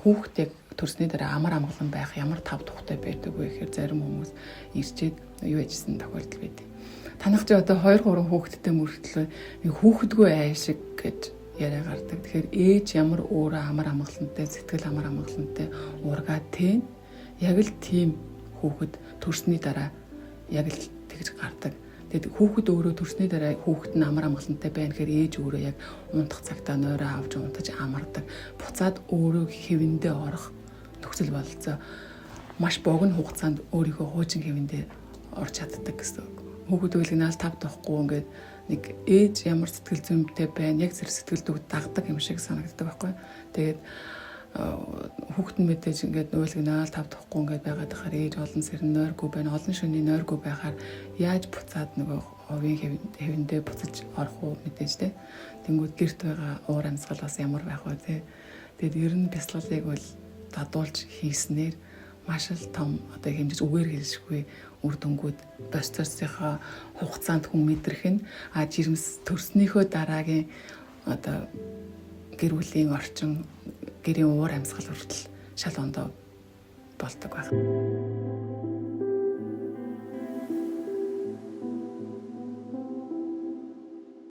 хүүхэд яг төрсний дараа амар амгалан байх ямар тав тухтай байдаг вэ гэхээр зарим хүмүүс ирчээд юу яжсэн тохиолдол байдаг. Танах чи одоо 2 3 хүүхэдтэй мөртлөө нэг хүүхэдгүй аав шиг гэж яриа гардаг. Тэгэхээр ээж ямар өөрөө амар амгалантай, сэтгэл амар амгалантай ургаад тэн яг л тийм хүүхэд төрсний дараа яг л тэгж гардаг. Тэгэд хүүхэд өөрөө төрсний дараа хүүхэд нь амар амгалантай байна гэхээр ээж өөрөө яг унтах цагтаа нойроо авч унтаж амардаг. Буцаад өөрөө хэвэндээ орох нөхцөл бололцоо маш богино хугацаанд өөрийнхөө хуучин хэвэндээ орж чаддаг гэсэн үг. Хүүхэд үйлгнээс тав тухгүй ингээд нэг ээж ямар сэтгэл зүйнтэй байна, яг зэрэг сэтгэл зүг дагдаг юм шиг санагддаг байхгүй. Тэгээд хүүхэд нь мэдээж ингээд үйлгнээс тав тухгүй ингээд байгаад байхаар ээж олон сэрн нойргүй байна, олон шөнийн нойргүй байхаар яаж буцаад нөгөө овийн хэвэндээ буцаж орох уу мэдээж те. Тэнгүүд гэрт байгаа уур амьсгал бас ямар байх вэ те. Тэгээд ер нь бясалгалыг бол дадуулж хийснээр маш л том одоо хэмжиж үгээр хэлшгүй үр дүнгууд босцорсынхаа хугацаанд хүн мэдрэх нь жирэмс төрснийхөө дараагийн одоо гэр бүлийн орчин гэрийн уур амьсгал хүртэл шал ондоо болдог байна.